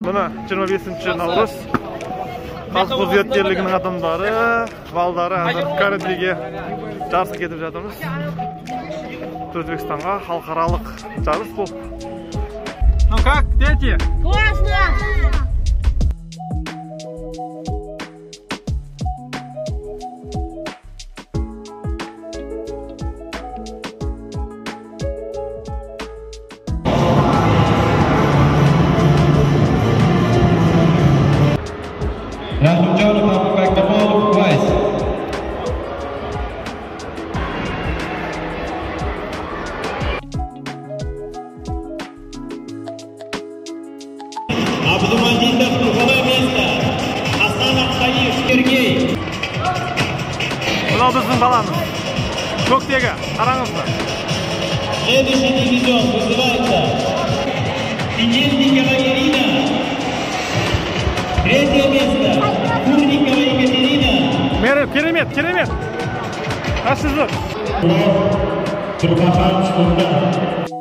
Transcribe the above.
Buna 25-Navruz Kalkız Yetkerliğinin adamları, baldары hazır karatege жарысқа кетіп жатырмыз. Өзбекстанға халықаралық жарыс бұл. Ну как, дети? Классно! Рахимжанов Абубек Камалов, Вайс. Абдумадинов, круговое место. Асанов Хаиф, Сергей. Мынау біздің баламыз. Көктегі, қараңыздар. Следующий дивизион вызывается Синельникова Ирина. Третье место. Курникова Екатерина. Керемет, керемет. Қашсыздар. Турбахан Шурда.